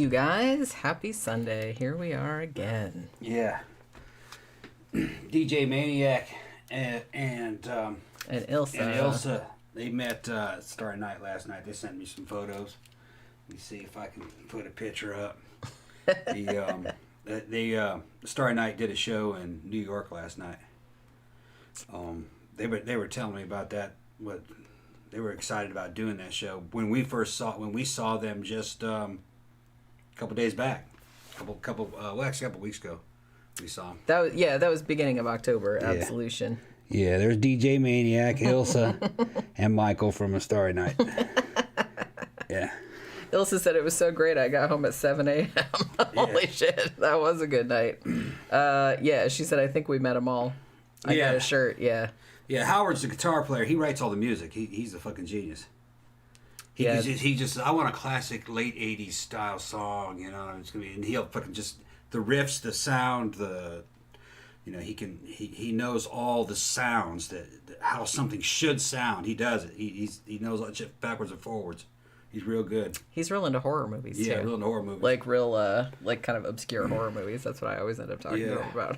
you guys. Happy Sunday. Here we are again. Yeah. DJ Maniac and Ilsa, they met Starry Night last night. They sent me some photos. Let me see if I can put a picture up. Starry Night did a show in New York last night. They were telling me about that. What they were excited about doing that show when we saw them just a couple days back, actually a couple weeks ago. We saw them. That was beginning of October. Yeah. Absolution. Yeah, there's DJ Maniac, Ilsa, and Michael from A Starry Night. Yeah. Ilsa said it was so great I got home at 7 a.m. Holy shit, that was a good night. She said I think we met them all. I got a shirt, yeah. Yeah, Howard's the guitar player. He writes all the music. He's a fucking genius. He just I want a classic late 80s style song, you know, it's gonna be, and he'll fucking just the riffs, the sound, he knows all the sounds that how something should sound. He does it. He knows all shit backwards and forwards. He's real good. He's real into horror movies too. Yeah, real into horror movies. Like real kind of obscure horror movies. That's what I always end up talking to him about.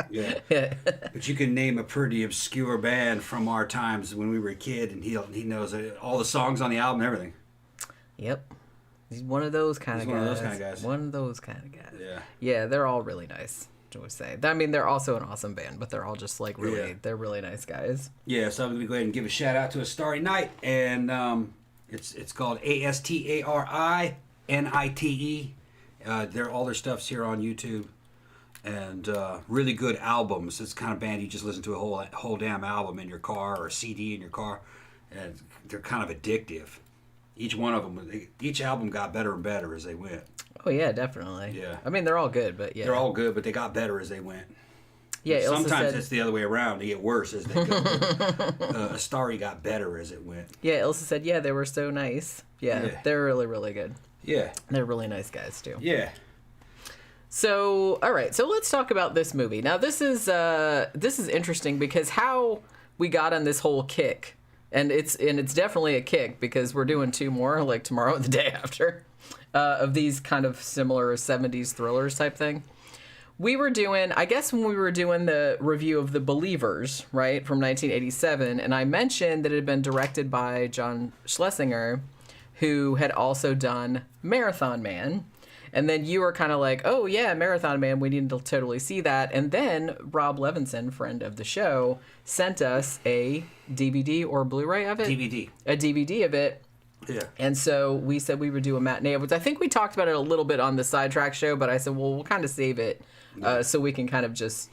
Yeah. But you can name a pretty obscure band from our times when we were a kid, and he knows all the songs on the album and everything. Yep. He's one of those kind of guys. One of those kind of guys. One of those kind of guys. Yeah. Yeah, they're all really nice, I would say. I mean, they're also an awesome band, but they're all just like they're really nice guys. Yeah, so I'm going to go ahead and give a shout out to A Starry Night, and it's called ASTARINITE. All their stuff's here on YouTube, and really good albums. It's the kind of band you just listen to a whole damn album in your car or a CD in your car, and they're kind of addictive. Each one of them, each album got better and better as they went. Oh yeah, definitely. Yeah. I mean, they're all good, but yeah. They're all good, but they got better as they went. Yeah. Sometimes it's the other way around. They get worse as they go. Starry got better as it went. Yeah, Ilsa said, they were so nice. Yeah, they're really, really good. Yeah. They're really nice guys, too. Yeah. So, all right. So let's talk about this movie. Now, this is interesting because how we got on this whole kick, and it's definitely a kick because we're doing 2 more, like tomorrow and the day after, of these kind of similar 70s thrillers type thing. We were doing, I guess when we were doing the review of The Believers, right, from 1987, and I mentioned that it had been directed by John Schlesinger, who had also done Marathon Man. And then you were kind of like, oh, yeah, Marathon Man, we need to totally see that. And then Rob Levinson, friend of the show, sent us a DVD or Blu-ray of it? DVD. A DVD of it. Yeah. And so we said we would do a matinee, which I think we talked about it a little bit on the Sidetrack show, but I said, well, we'll kind of save it so we can kind of just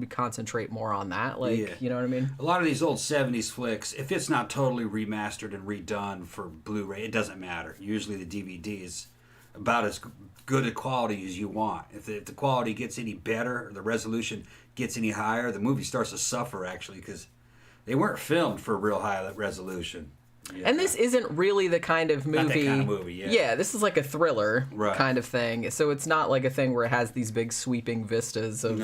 concentrate more on that. You know what I mean? A lot of these old 70s flicks, if it's not totally remastered and redone for Blu-ray, it doesn't matter. Usually the DVD is about as good a quality as you want. If the quality gets any better, or the resolution gets any higher, the movie starts to suffer, actually, because they weren't filmed for real high resolution. Yeah. And this isn't really the kind of movie... Not that kind of movie, yeah. Yeah, this is like a thriller kind of thing. So it's not like a thing where it has these big sweeping vistas of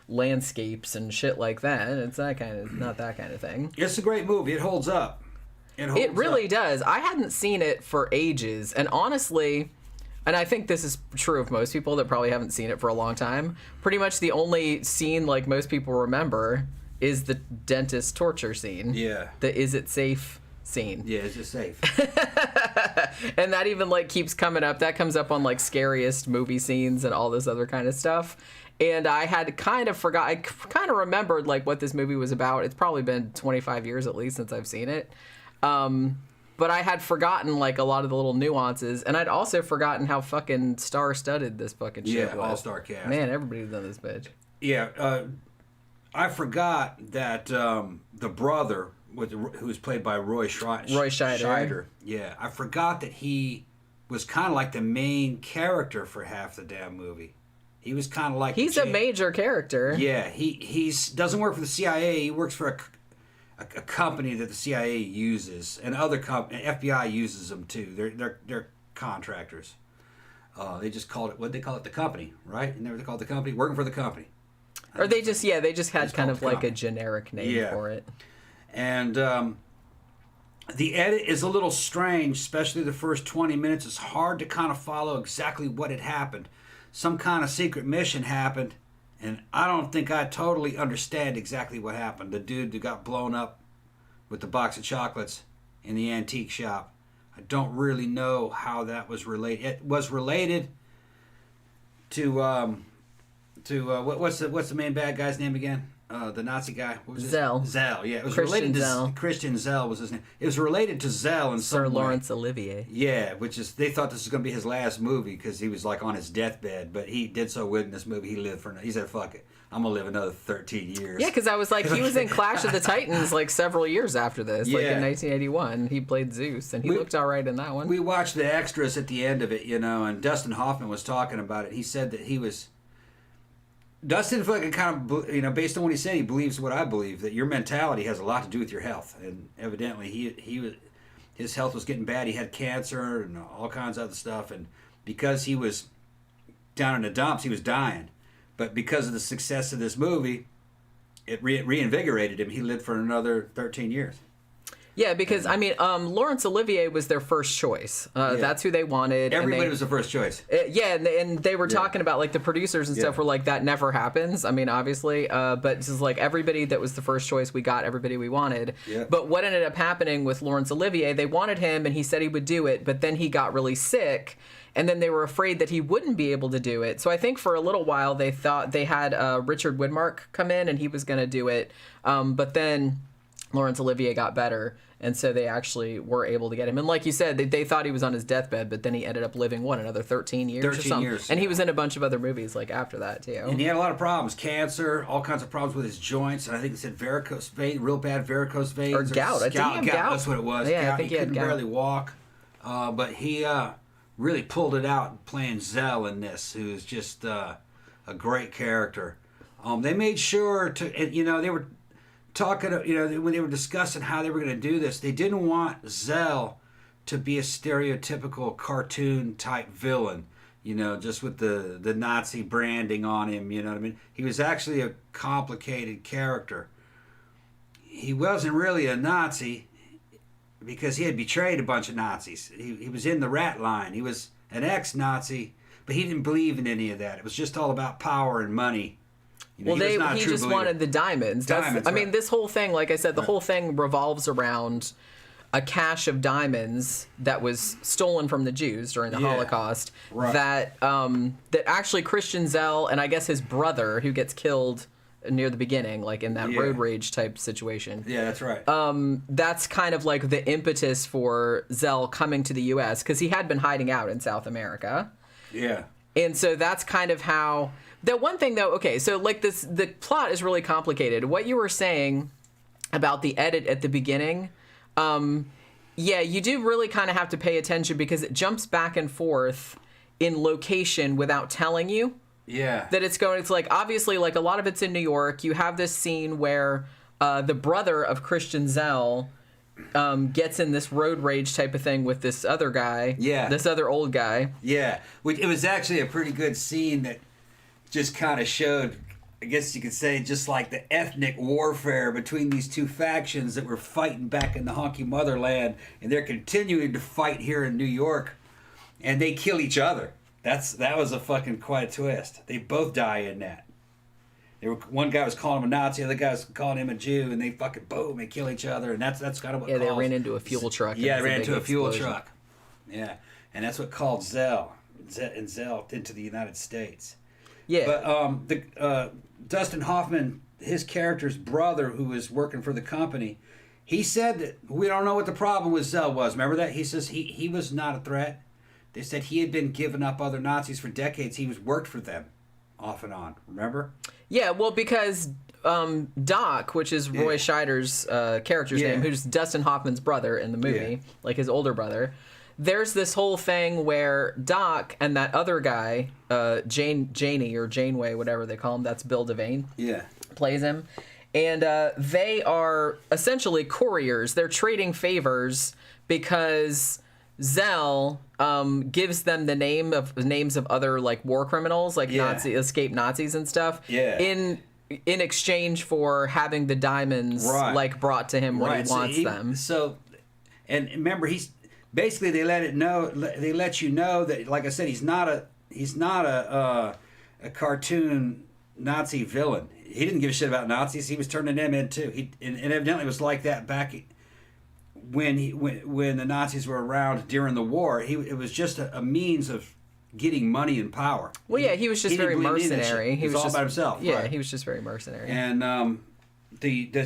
landscapes and shit like that. It's not that kind of thing. It's a great movie. It holds up. It really does. I hadn't seen it for ages. And honestly... And I think this is true of most people that probably haven't seen it for a long time. Pretty much the only scene like most people remember is the dentist torture scene. Yeah. The is it safe scene. Yeah, is it safe? And that even like keeps coming up. That comes up on like scariest movie scenes and all this other kind of stuff. And I had kind of forgot. I kind of remembered like what this movie was about. It's probably been 25 years at least since I've seen it. But I had forgotten, like, a lot of the little nuances, and I'd also forgotten how fucking star-studded this fucking shit was. Yeah, all-star cast. Man, everybody's done this bitch. Yeah, I forgot that the brother, who was played by Roy Scheider. Yeah, I forgot that he was kind of like the main character for half the damn movie. He was kind of like... He's a major character. Yeah, he doesn't work for the CIA. He works for a company that the CIA uses, and FBI uses them too. They're contractors. They just called it, what they call it, the company, right? And they called the company, working for the company. Or they just had kind of like a generic name for it. And The edit is a little strange, especially the first 20 minutes. It's hard to kind of follow exactly what had happened. Some kind of secret mission happened, and I don't think I totally understand exactly what happened. The dude who got blown up with the box of chocolates in the antique shop. I don't really know how that was related. It was related to what's the main bad guy's name again? The Nazi guy. What was Zell. Zell. Yeah, it was Christian related to Zell. Christian Zell was his name. It was related to Zell and Sir Laurence Olivier. Yeah, which is they thought this was going to be his last movie because he was like on his deathbed, but he did so good in this movie. He said, "Fuck it, I'm gonna live another 13 years." Yeah, because I was like, he was in Clash of the Titans like several years after this, like in 1981. He played Zeus, and he looked all right in that one. We watched the extras at the end of it, and Dustin Hoffman was talking about it. He said that he was. Dustin fucking kind of, based on what he said, he believes what I believe, that your mentality has a lot to do with your health. And evidently, his health was getting bad. He had cancer and all kinds of other stuff. And because he was down in the dumps, he was dying. But because of the success of this movie, it reinvigorated him. He lived for another 13 years. Yeah, because, Laurence Olivier was their first choice. That's who they wanted. Everybody was the first choice. And they were talking about, like, the producers and stuff were like, that never happens. I mean, obviously. But it's just like, everybody that was the first choice, we got everybody we wanted. Yeah. But what ended up happening with Laurence Olivier, they wanted him, and he said he would do it, but then he got really sick. And then they were afraid that he wouldn't be able to do it. So I think for a little while, they thought they had Richard Widmark come in, and he was going to do it. But then Laurence Olivier got better, and so they actually were able to get him. And like you said, they thought he was on his deathbed, but then he ended up living, another 13 years 13 or something? years. And he was in a bunch of other movies like after that, too. And he had a lot of problems. Cancer, all kinds of problems with his joints. And I think he said varicose vein, real bad varicose veins. Or gout. Did he have gout? That's what it was. Yeah, gout. I think he he had couldn't gout. barely walk. But he really pulled it out playing Zell in this, who's just a great character. They made sure to, and, they were talking, when they were discussing how they were going to do this, they didn't want Zell to be a stereotypical cartoon type villain, just with the Nazi branding on him, you know what I mean? He was actually a complicated character. He wasn't really a Nazi because he had betrayed a bunch of Nazis. He was in the rat line. He was an ex-Nazi, but he didn't believe in any of that. It was just all about power and money. Well, he just wanted the diamonds. This whole thing, like I said, the whole thing revolves around a cache of diamonds that was stolen from the Jews during the Holocaust. Right. That actually Christian Zell and I guess his brother, who gets killed near the beginning, like in that road rage type situation. Yeah, that's right. That's kind of like the impetus for Zell coming to the U.S. because he had been hiding out in South America. Yeah. And so that's kind of how. The one thing, though, okay, so like the plot is really complicated. What you were saying about the edit at the beginning, you do really kind of have to pay attention because it jumps back and forth in location without telling you. Yeah. That it's like, obviously, like a lot of it's in New York. You have this scene where the brother of Christian Zell gets in this road rage type of thing with this other guy. Yeah. This other old guy. Yeah. It was actually a pretty good scene that just kind of showed, I guess you could say, just like the ethnic warfare between these two factions that were fighting back in the honky motherland, and they're continuing to fight here in New York, and they kill each other. That was a fucking quite a twist. They both die in that. One guy was calling him a Nazi, the other guy was calling him a Jew, and they fucking boom, they kill each other, and that's kind of what. Yeah, they ran into a fuel truck. Yeah, they ran into a fuel explosion. truck. Yeah, and that's what called Zell into the United States. Yeah. But Dustin Hoffman, his character's brother, who was working for the company, he said that we don't know what the problem with Zell was. Remember that? He says he was not a threat. They said he had been giving up other Nazis for decades. He was worked for them off and on. Remember? Yeah, well, because Doc, which is Roy Scheider's character's name, who's Dustin Hoffman's brother in the movie, like his older brother, there's this whole thing where Doc and that other guy, Janey or Janeway, whatever they call him, that's Bill Devane, plays him. And they are essentially couriers. They're trading favors because Zell gives them the names of other like war criminals, like escaped Nazis and stuff. Yeah. In exchange for having the diamonds like brought to him when he wants them. So And remember, he's basically they let you know that, like I said, he's not a cartoon Nazi villain. He didn't give a shit about Nazis. He was turning them in too. And evidently it was like that back when the Nazis were around during the war. It was just a means of getting money and power. Well, yeah, he was just very mercenary. He was all just, about himself. Yeah, right. He was just very mercenary. And the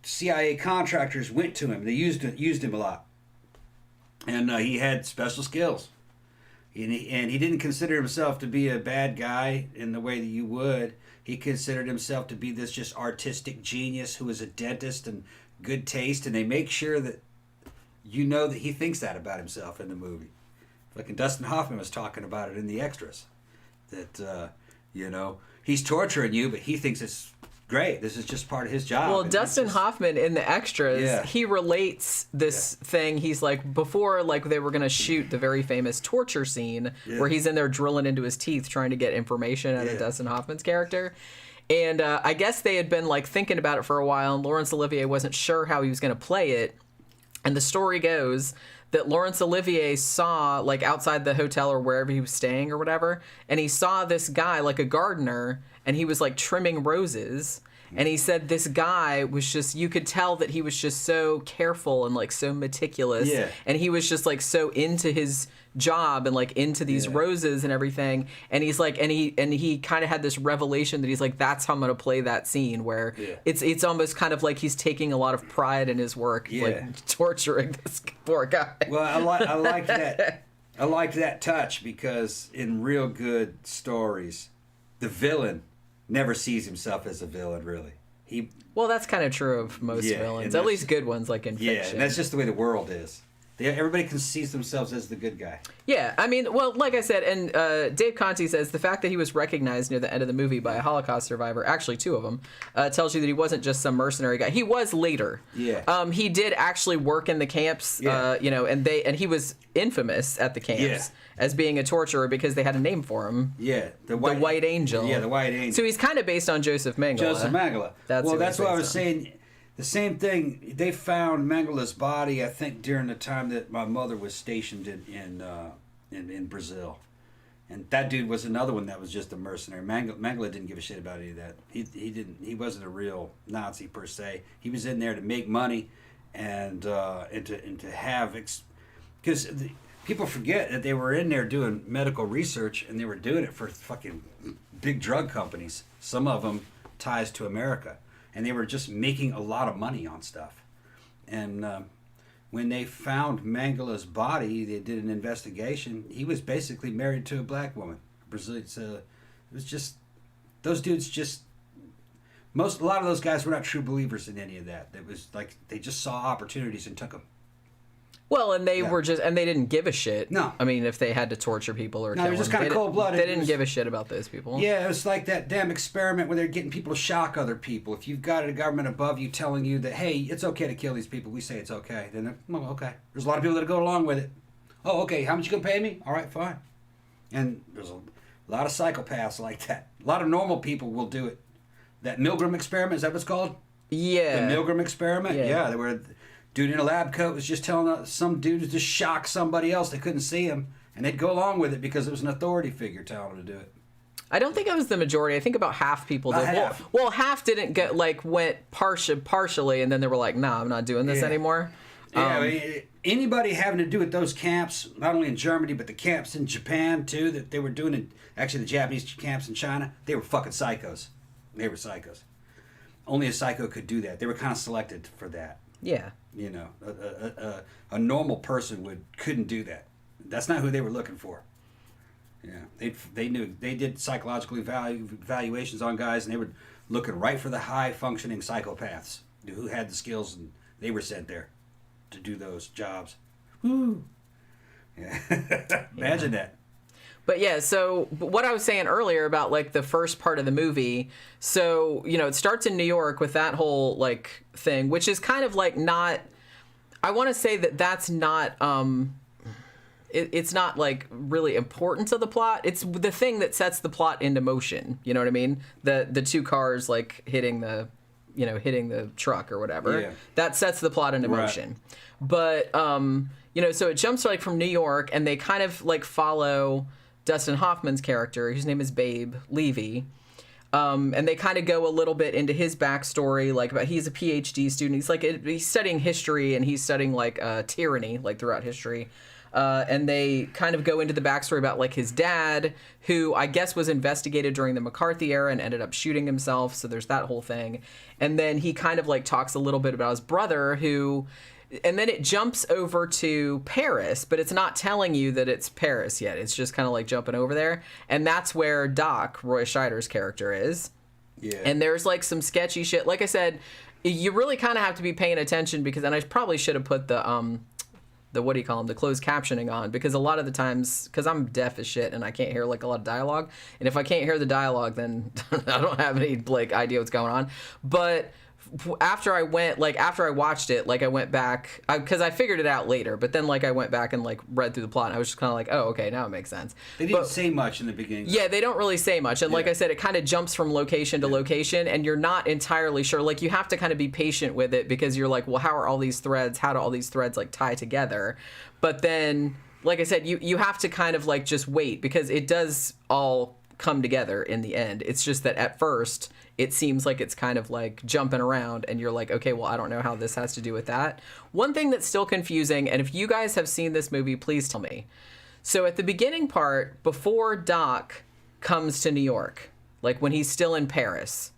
CIA contractors went to him. They used him a lot, and he had special skills. And he didn't consider himself to be a bad guy in the way that you would. He considered himself to be this just artistic genius who was a dentist and good taste. And they make sure that you know that he thinks that about himself in the movie. Like Dustin Hoffman was talking about it in the extras. That, he's torturing you, but he thinks it's great. This is just part of his job. Well, Dustin Hoffman in the extras, he relates this thing. He's like, before they were going to shoot the very famous torture scene where he's in there drilling into his teeth trying to get information out of Dustin Hoffman's character. And I guess they had been thinking about it for a while, and Laurence Olivier wasn't sure how he was going to play it. And the story goes that Laurence Olivier saw, outside the hotel or wherever he was staying or whatever, and he saw this guy, a gardener, and he was, trimming roses. And he said this guy was just, you could tell that he was just so careful and, so meticulous. Yeah. And he was just, so into his job and, into these roses and everything. And he's and he kind of had this revelation that he's that's how I'm going to play that scene, where it's almost kind of he's taking a lot of pride in his work, torturing this poor guy. Well, I like that. I liked that touch, because in real good stories, the villain never sees himself as a villain, really. Well, that's kind of true of most villains, at least good ones, in fiction. Yeah, and that's just the way the world is. Everybody sees themselves as the good guy. Yeah, I mean, well, like I said, and Dave Conte says the fact that he was recognized near the end of the movie by a Holocaust survivor, actually 2 of them, tells you that he wasn't just some mercenary guy. He was later. Yeah. He did actually work in the camps, and he was infamous at the camps as being a torturer because they had a name for him. Yeah, the White Angel. Yeah, the White Angel. So he's kind of based on Joseph Mengele. Joseph Mengele. That's what I was saying. The same thing, they found Mengele's body, I think, during the time that my mother was stationed in Brazil. And that dude was another one that was just a mercenary. Mengele didn't give a shit about any of that. He wasn't a real Nazi per se. He was in there to make money and to have... Because people forget that they were in there doing medical research, and they were doing it for fucking big drug companies. Some of them ties to America. And they were just making a lot of money on stuff. And when they found Mengele's body, they did an investigation. He was basically married to a black woman. Brazil. It was just, those dudes just, a lot of those guys were not true believers in any of that. It was they just saw opportunities and took them. Well, and they were just, and they didn't give a shit. No. I mean, if they had to torture people or kill them. They were just kind of cold-blooded. They didn't give a shit about those people. Yeah, it was like that damn experiment where they're getting people to shock other people. If you've got a government above you telling you that, hey, it's okay to kill these people, we say it's okay. Then, okay. There's a lot of people that go along with it. Oh, okay, how much you going to pay me? All right, fine. And there's a lot of psychopaths like that. A lot of normal people will do it. That Milgram experiment, is that what it's called? Yeah. The Milgram experiment? Yeah, they were... Dude in a lab coat was just telling some dude to just shock somebody else. They couldn't see him. And they'd go along with it because it was an authority figure telling them to do it. I don't think it was the majority. I think about half people did. Half. Well, half didn't get, went partially, and then they were like, nah, I'm not doing this anymore. Anybody having to do with those camps, not only in Germany, but the camps in Japan, too, that they were doing, actually the Japanese camps in China, they were fucking psychos. They were psychos. Only a psycho could do that. They were kind of selected for that. Yeah. You know, a normal person couldn't do that. That's not who they were looking for. Yeah, they knew, they did psychological evaluations on guys, and they were looking right for the high functioning psychopaths who had the skills, and they were sent there to do those jobs. Woo! Yeah. Imagine that. But yeah, so what I was saying earlier about the first part of the movie, so, it starts in New York with that whole thing, which is kind of not, I want to say that that's not, it's not really important to the plot. It's the thing that sets the plot into motion. You know what I mean? The 2 cars hitting the hitting the truck or whatever. Yeah. That sets the plot into motion. But, so it jumps like from New York, and they kind of like follow Dustin Hoffman's character, whose name is Babe Levy. And they kind of go a little bit into his backstory, like about he's a PhD student. He's studying history, and he's studying like tyranny, like throughout history. And they kind of go into the backstory about like his dad, who I guess was investigated during the McCarthy era and ended up shooting himself. So there's that whole thing. And then he kind of like talks a little bit about his brother who, and then it jumps over to Paris, but it's not telling you that it's Paris yet. It's just kind of like jumping over there. And that's where Doc, Roy Scheider's character, is. Yeah. And there's like some sketchy shit. Like I said, you really kind of have to be paying attention because, and I probably should have put the what do you call them, the closed captioning on, because a lot of the times, because I'm deaf as shit and I can't hear like a lot of dialogue, and if I can't hear the dialogue, then I don't have any like idea what's going on. But after I watched it, like I went back, because I figured it out later, but then like I went back and like read through the plot, and I was just kind of like, oh, okay, now it makes sense. They didn't say much in the beginning. Yeah, they don't really say much, and like I said, it kind of jumps from location to location, and you're not entirely sure. Like you have to kind of be patient with it, because you're like, well, how do all these threads like tie together? But then, like I said, you have to kind of like just wait, because it does all come together in the end. It's just that at first it seems like it's kind of like jumping around, and you're like, okay, well, I don't know how this has to do with that. One thing that's still confusing, and if you guys have seen this movie, please tell me. So at the beginning part, before Doc comes to New York, like when he's still in Paris,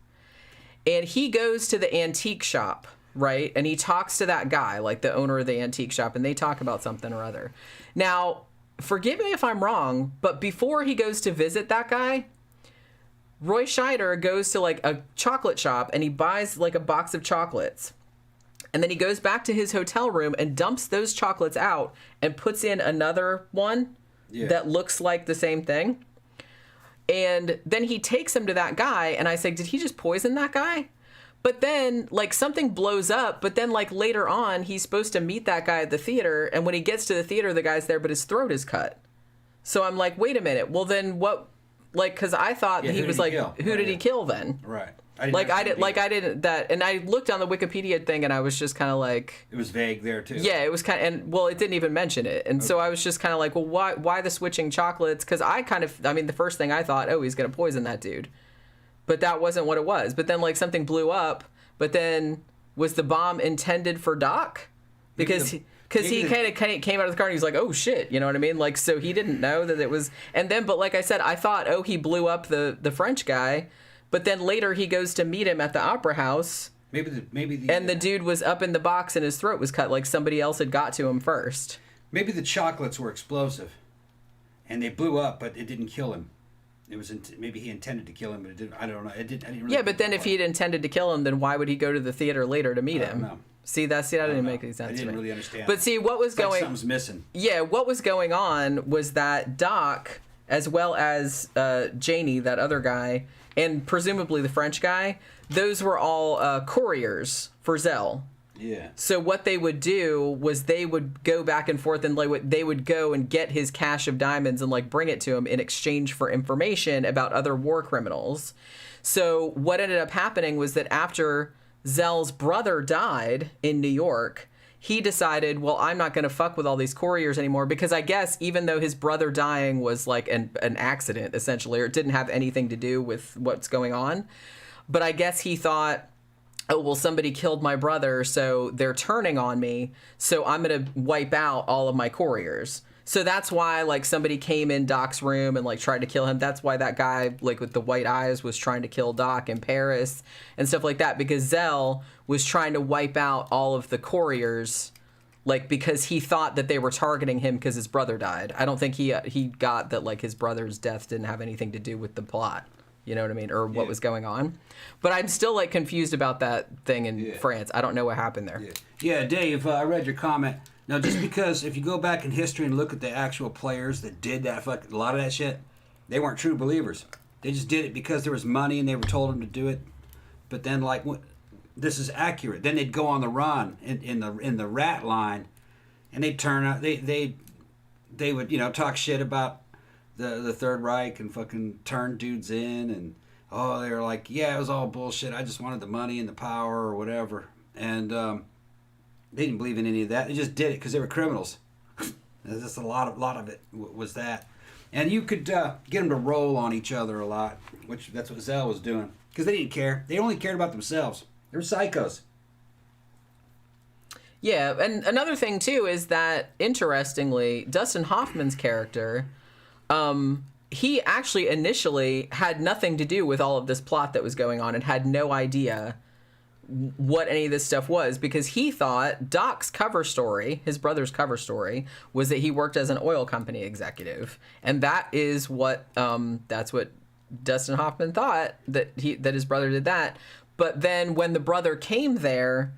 and he goes to the antique shop, right? And he talks to that guy, like the owner of the antique shop, and they talk about something or other. Now, forgive me if I'm wrong, but before he goes to visit that guy, Roy Scheider goes to like a chocolate shop and he buys like a box of chocolates. And then he goes back to his hotel room and dumps those chocolates out and puts in another one that looks like the same thing. And then he takes him to that guy, and I say, did he just poison that guy? But then like something blows up, but then like later on he's supposed to meet that guy at the theater, and when he gets to the theater, the guy's there, but his throat is cut. So I'm like, wait a minute. Well, then what? Like, because I thought he was like, who did he kill then? Right. And I looked on the Wikipedia thing, and I was just kind of like, it was vague there too. Yeah, it was kind of, and well, it didn't even mention it, and so I was just kind of like, well, why the switching chocolates? Because the first thing I thought, oh, he's gonna poison that dude, but that wasn't what it was. But then like something blew up. But then was the bomb intended for Doc? Because he kind of came out of the car and he's like, oh shit, you know what I mean? Like, so he didn't know that it was. And then, but like I said, I thought, oh, he blew up the French guy. But then later he goes to meet him at the opera house. The dude was up in the box and his throat was cut, like somebody else had got to him first. Maybe the chocolates were explosive, and they blew up, but it didn't kill him. It was maybe he intended to kill him, but it didn't. I don't know. I didn't really. Yeah, but then if he'd intended to kill him, then why would he go to the theater later to meet him? I don't know. See, that didn't make any sense to me. I didn't really understand. But see, what was going? Something's missing. Yeah, what was going on was that Doc, as well as Janie, that other guy, and presumably the French guy, those were all couriers for Zell. Yeah. So what they would do was they would go back and forth, and like they would go and get his cache of diamonds and like bring it to him in exchange for information about other war criminals. So what ended up happening was that after Zell's brother died in New York, he decided, well, I'm not going to fuck with all these couriers anymore, because I guess even though his brother dying was like an accident essentially, or it didn't have anything to do with what's going on, but I guess he thought, oh, well, somebody killed my brother, so they're turning on me, so I'm going to wipe out all of my couriers. So that's why, like, somebody came in Doc's room and, like, tried to kill him. That's why that guy, like, with the white eyes was trying to kill Doc in Paris and stuff like that, because Zell was trying to wipe out all of the couriers, like, because he thought that they were targeting him because his brother died. I don't think he got that, like, his brother's death didn't have anything to do with the plot. You know what I mean? Or what was going on. But I'm still, like, confused about that thing in France. I don't know what happened there. Yeah, Dave, I read your comment. Now, just because if you go back in history and look at the actual players that did that, a lot of that shit, they weren't true believers. They just did it because there was money and they were told them to do it. But then, like, this is accurate. Then they'd go on the run in the rat line, and they'd turn out. They would talk shit about the Third Reich and fucking turn dudes in, and oh, they were like, yeah, it was all bullshit. I just wanted the money and the power or whatever. And they didn't believe in any of that. They just did it because they were criminals. There's just a lot of it was that. And you could get them to roll on each other a lot, which that's what Zell was doing. Because they didn't care. They only cared about themselves. They were psychos. Yeah, and another thing, too, is that, interestingly, Dustin Hoffman's character, he actually initially had nothing to do with all of this plot that was going on and had no idea what any of this stuff was, because he thought Doc's cover story, his brother's cover story, was that he worked as an oil company executive. And that is what, that's what Dustin Hoffman thought, that his brother did that. But then when the brother came there,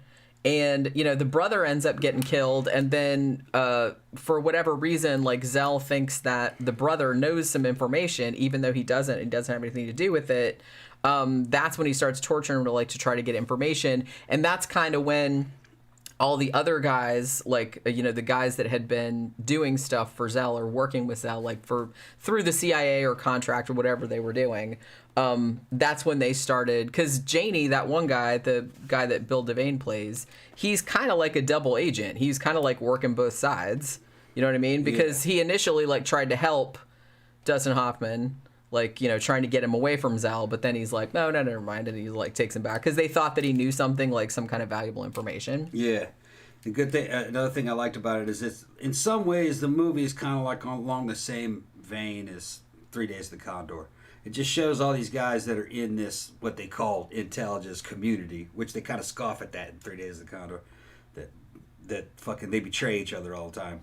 and, you know, the brother ends up getting killed, and then for whatever reason, like, Zell thinks that the brother knows some information, even though he doesn't have anything to do with it. That's when he starts torturing him to try to get information. And that's kind of when all the other guys, like, you know, the guys that had been doing stuff for Zell or working with Zell, like, through the CIA or contract or whatever they were doing, that's when they started. Because Janey, that one guy, the guy that Bill Devane plays, he's kind of like a double agent. He's kind of like working both sides. You know what I mean? Because he initially, like, tried to help Dustin Hoffman, like, you know, trying to get him away from Zell, but then he's like, no, never mind, and he, like, takes him back, because they thought that he knew something, like, some kind of valuable information. Yeah. The good thing, another thing I liked about it is it's, in some ways, the movie is kind of like along the same vein as 3 Days of the Condor. It just shows all these guys that are in this, what they call intelligence community, which they kind of scoff at that in 3 Days of the Condor, that fucking, they betray each other all the time.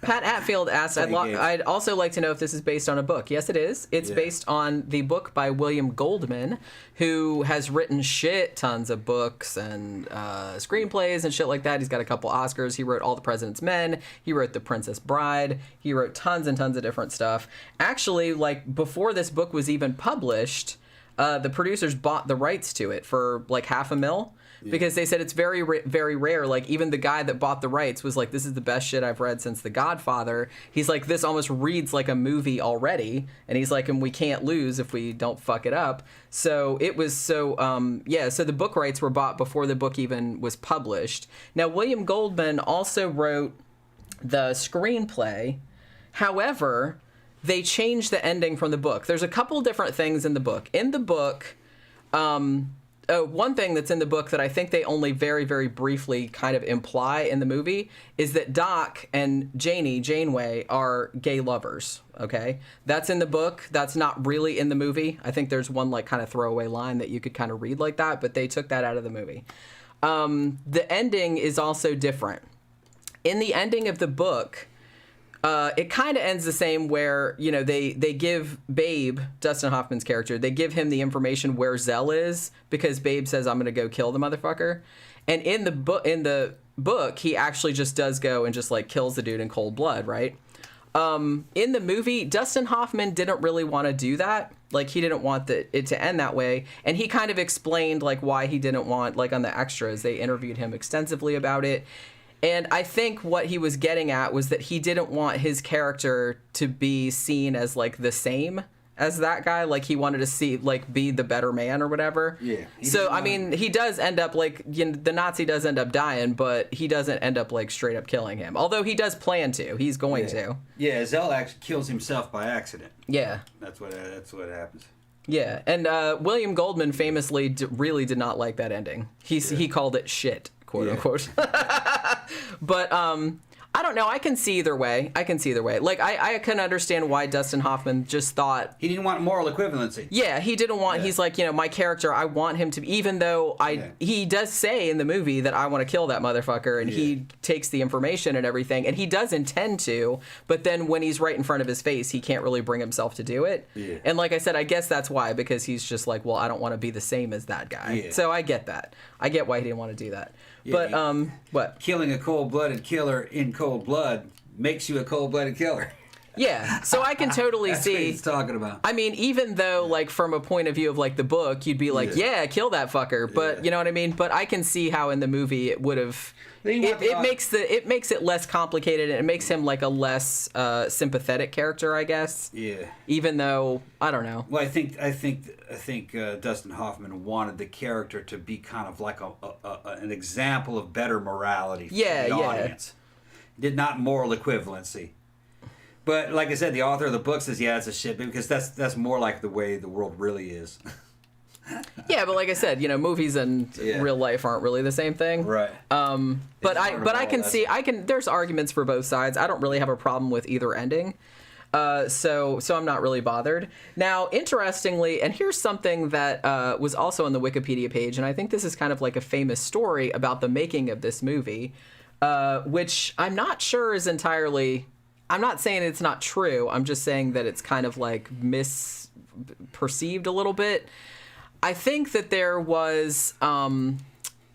Pat Hatfield asked, I'd also like to know if this is based on a book. Yes, it is. It's based on the book by William Goldman, who has written shit tons of books and screenplays and shit like that. He's got a couple Oscars. He wrote All the President's Men. He wrote The Princess Bride. He wrote tons and tons of different stuff. Actually, like, before this book was even published, the producers bought the rights to it for like $500,000. Yeah. Because they said it's very, very rare. Like, even the guy that bought the rights was like, this is the best shit I've read since The Godfather. He's like, this almost reads like a movie already. And he's like, and we can't lose if we don't fuck it up. So it was so the book rights were bought before the book even was published. Now, William Goldman also wrote the screenplay. However, they changed the ending from the book. There's a couple different things in the book. In the book, one thing that's in the book that I think they only very, very briefly kind of imply in the movie is that Doc and Janeway, are gay lovers, okay? That's in the book. That's not really in the movie. I think there's one, like, kind of throwaway line that you could kind of read like that, but they took that out of the movie. The ending is also different. In the ending of the book, it kind of ends the same where, you know, they give Babe, Dustin Hoffman's character, they give him the information where Zell is, because Babe says, I'm going to go kill the motherfucker. And in the book, he actually just does go and just, like, kills the dude in cold blood, right? In the movie, Dustin Hoffman didn't really want to do that. Like, he didn't want it to end that way. And he kind of explained, like, why he didn't want, like, on the extras, they interviewed him extensively about it. And I think what he was getting at was that he didn't want his character to be seen as, like, the same as that guy. Like, he wanted to see, like, be the better man or whatever. Yeah. So, I mean, he does end up, like, you know, the Nazi does end up dying, but he doesn't end up, like, straight up killing him. Although he does plan to. He's going to. Yeah, Zell actually kills himself by accident. Yeah. That's what happens. Yeah, and William Goldman famously really did not like that ending. He called it shit, quote unquote. But I don't know. I can see either way. Like, I can understand why Dustin Hoffman just thought... He didn't want moral equivalency. Yeah, he didn't want... Yeah. He's like, you know, my character, I want him to... Even though he does say in the movie that I want to kill that motherfucker, and he takes the information and everything, and he does intend to, but then when he's right in front of his face, he can't really bring himself to do it. Yeah. And like I said, I guess that's why, because he's just like, well, I don't want to be the same as that guy. Yeah. So I get that. I get why he didn't want to do that. Yeah, but, what? Killing a cold-blooded killer in cold blood makes you a cold-blooded killer. Yeah, so I can totally That's see. what he's talking about. I mean, even though, like, from a point of view of, like, the book, you'd be like, yeah kill that fucker. But, you know what I mean? But I can see how in the movie it would have... It makes it less complicated, and it makes him, like, a less sympathetic character, I guess. Yeah. Even though, I don't know. Well, I think Dustin Hoffman wanted the character to be kind of like an example of better morality for the audience. Did not moral equivalency. But like I said, the author of the book says, it's a shit, because that's more like the way the world really is. Yeah, but like I said, movies and real life aren't really the same thing. Right. But I can see there's arguments for both sides. I don't really have a problem with either ending. So I'm not really bothered. Now, interestingly, and here's something that was also on the Wikipedia page, and I think this is kind of like a famous story about the making of this movie, which I'm not sure is entirely... I'm not saying it's not true. I'm just saying that it's kind of like misperceived a little bit. I think that there was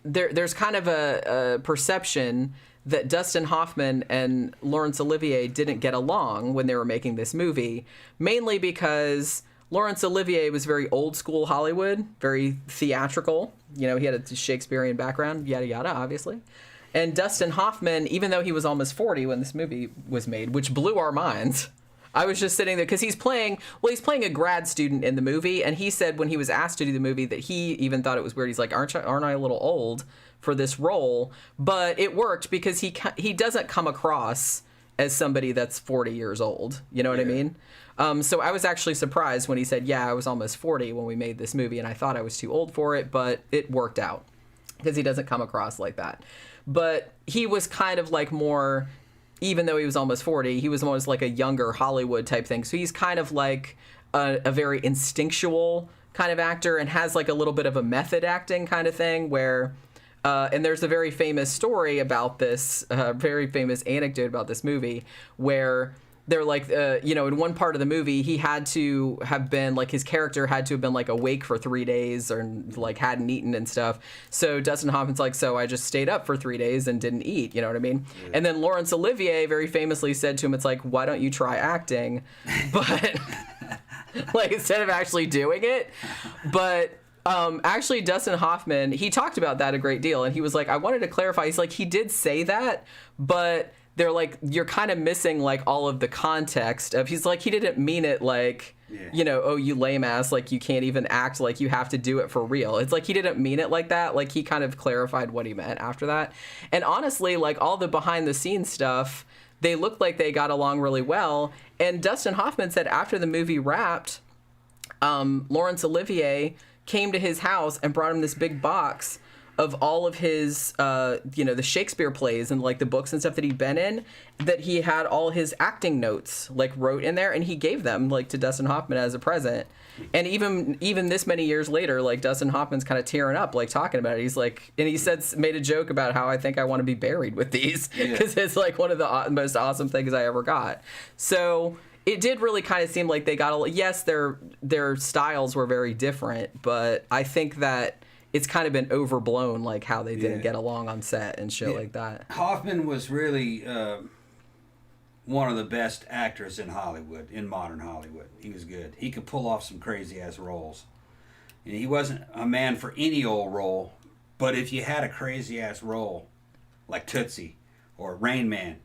there's kind of a perception that Dustin Hoffman and Laurence Olivier didn't get along when they were making this movie, mainly because Laurence Olivier was very old school Hollywood, very theatrical. He had a Shakespearean background, yada yada, obviously. And Dustin Hoffman, even though he was almost 40 when this movie was made, which blew our minds. I was just sitting there because he's playing a grad student in the movie, and he said when he was asked to do the movie that he even thought it was weird. He's like, aren't I a little old for this role? But it worked because he doesn't come across as somebody that's 40 years old. You know what I mean? So I was actually surprised when he said, I was almost 40 when we made this movie, and I thought I was too old for it, but it worked out because he doesn't come across like that. But he was kind of like more... Even though he was almost 40, he was almost like a younger Hollywood type thing. So he's kind of like a very instinctual kind of actor and has like a little bit of a method acting kind of thing where, and there's a very famous story about this, very famous anecdote about this movie where they're like, in one part of the movie, he had to have been like, his character had to have been like awake for 3 days or like hadn't eaten and stuff. So Dustin Hoffman's like, so I just stayed up for 3 days and didn't eat. You know what I mean? Yeah. And then Laurence Olivier very famously said to him, it's like, why don't you try acting? But like, instead of actually doing it. But actually, Dustin Hoffman, he talked about that a great deal. And he was like, I wanted to clarify. He's like, he did say that, but they're like, you're kind of missing like all of the context of, he's like, he didn't mean it like, oh, you lame ass, like you can't even act, like you have to do it for real. It's like, he didn't mean it like that. Like he kind of clarified what he meant after that. And honestly, like all the behind the scenes stuff, they looked like they got along really well. And Dustin Hoffman said after the movie wrapped, Laurence Olivier came to his house and brought him this big box of all of his, the Shakespeare plays and like the books and stuff that he'd been in, that he had all his acting notes like wrote in there, and he gave them like to Dustin Hoffman as a present. And even this many years later, like Dustin Hoffman's kind of tearing up, like talking about it. He's like, and he made a joke about how I think I want to be buried with these because it's like one of the most awesome things I ever got. So it did really kind of seem like they got yes, their styles were very different, but I think that it's kind of been overblown, like how they didn't get along on set and shit like that. Hoffman was really one of the best actors in Hollywood, in modern Hollywood. He was good. He could pull off some crazy-ass roles. And he wasn't a man for any old role, but if you had a crazy-ass role, like Tootsie or Rain Man,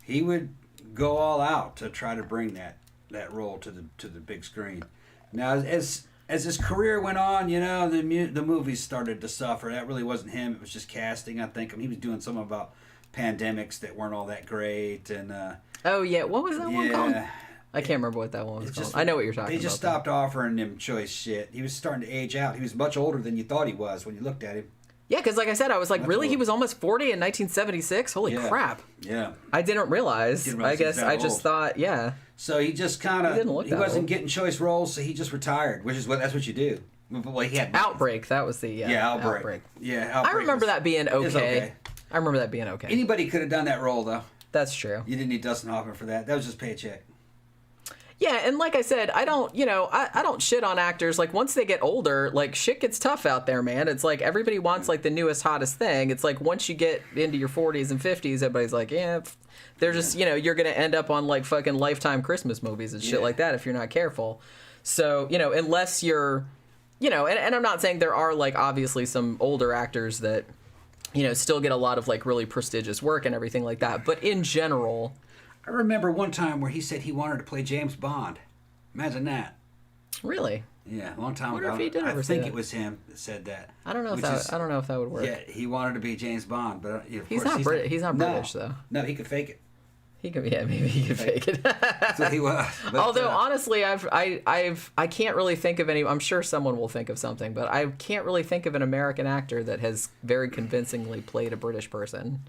he would go all out to try to bring that role to the big screen. Now, as his career went on, the movies started to suffer. That really wasn't him. It was just casting, I think. I mean, he was doing something about pandemics that weren't all that great. And what was that one called? I can't remember what that one was called. I know what you're talking about. They just stopped offering him choice shit. He was starting to age out. He was much older than you thought he was when you looked at him. Yeah, because like I said, I was like, much really? Older. He was almost 40 in 1976? Holy crap. Yeah. I didn't realize. I guess I just thought, So he just kind of, he wasn't getting choice roles, so he just retired, that's what you do. Well, he had Outbreak, that was the Outbreak. Yeah, Outbreak. I remember that being okay. I remember that being okay. Anybody could have done that role, though. That's true. You didn't need Dustin Hoffman for that. That was just paycheck. Yeah, and like I said, I don't, I don't shit on actors. Like, once they get older, like, shit gets tough out there, man. It's like everybody wants, like, the newest, hottest thing. It's like once you get into your 40s and 50s, everybody's like, yeah, they're just, you're going to end up on, like, fucking Lifetime Christmas movies and shit like that if you're not careful. So, unless you're, and I'm not saying there are, like, obviously some older actors that, still get a lot of, like, really prestigious work and everything like that. But in general... I remember one time where he said he wanted to play James Bond. Imagine that. Really? Yeah, a long time Wonder ago. If he did I ever say think that. it was him that said that. I don't know if that would work. Yeah, he wanted to be James Bond, but of he's course not British. He's not British though. No, he could fake it. He could, maybe he could fake it. That's what he was. But, although honestly, I can't really think of any. I'm sure someone will think of something, but I can't really think of an American actor that has very convincingly played a British person.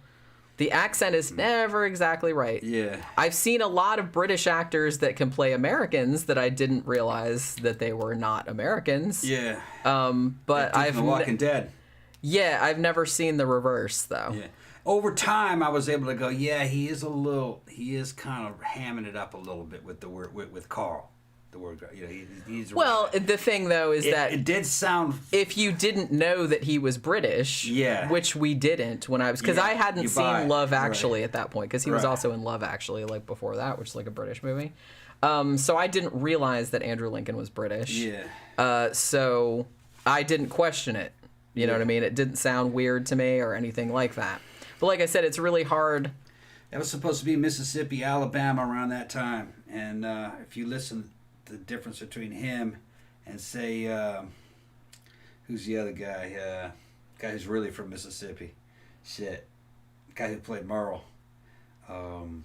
The accent is never exactly right. Yeah. I've seen a lot of British actors that can play Americans that I didn't realize that they were not Americans. Yeah. But I've The Walking Dead. Yeah, I've never seen the reverse though. Yeah. Over time, I was able to go, yeah, he is kind of hamming it up a little bit with the word with Carl. The word, he's well, the thing though is that it did sound. If you didn't know that he was British, which we didn't when I was, because I hadn't seen Love Actually at that point, because he was also in Love Actually like before that, which is like a British movie. So I didn't realize that Andrew Lincoln was British. Yeah. So I didn't question it. You know what I mean? It didn't sound weird to me or anything like that. But like I said, it's really hard. That was supposed to be Mississippi, Alabama around that time, and if you listen. The difference between him and say who's the other guy guy who's really from Mississippi, guy who played Merle, Michael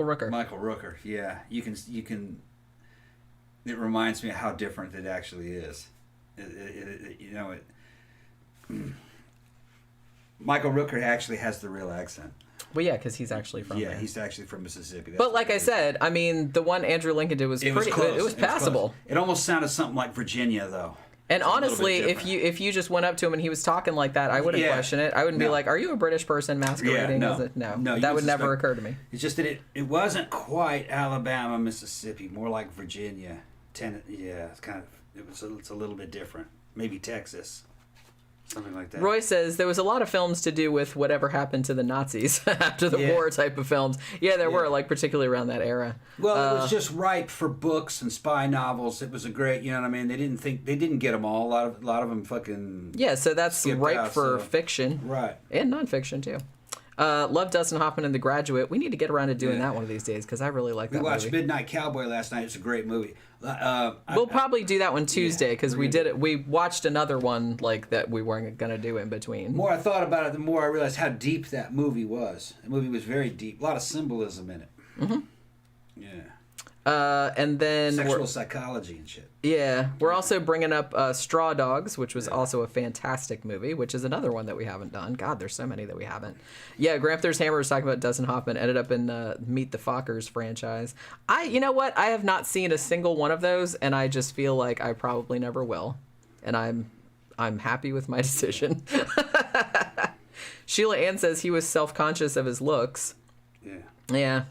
Rooker. Yeah, you can it reminds me of how different it actually is. Michael Rooker actually has the real accent. Well, yeah, because he's actually from there. Yeah, he's actually from Mississippi. But like I said, I mean, the one Andrew Lincoln did was pretty close. It was passable. It almost sounded something like Virginia, though. And honestly, if you just went up to him and he was talking like that, I wouldn't question it. I wouldn't be like, "Are you a British person masquerading?" No, that would never occur to me. It's just that it wasn't quite Alabama, Mississippi, more like Virginia. It's a little bit different. Maybe Texas. Something like that. Roy says there was a lot of films to do with whatever happened to the Nazis after the war type of films. Yeah, there were, like, particularly around that era. Well, it was just ripe for books and spy novels. It was a great, you know what I mean? They didn't get them all. A lot of them fucking. Yeah, so that's ripe for fiction. Right. And nonfiction, too. Love Dustin Hoffman and The Graduate. We need to get around to doing that one of these days because I really like that movie. We watched Midnight Cowboy last night. It's a great movie. We'll probably do that one Tuesday because we did it. We watched another one like that we weren't going to do in between. The more I thought about it, the more I realized how deep that movie was. The movie was very deep. A lot of symbolism in it. Mm-hmm. Yeah. And then sexual psychology and shit. Yeah, we're also bringing up Straw Dogs, which was also a fantastic movie, which is another one that we haven't done. God, there's so many that we haven't. Yeah, Gramthars Hammer was talking about Dustin Hoffman, ended up in Meet the Fockers franchise. You know what? I have not seen a single one of those, and I just feel like I probably never will. And I'm happy with my decision. Sheila Ann says he was self-conscious of his looks. Yeah. Yeah.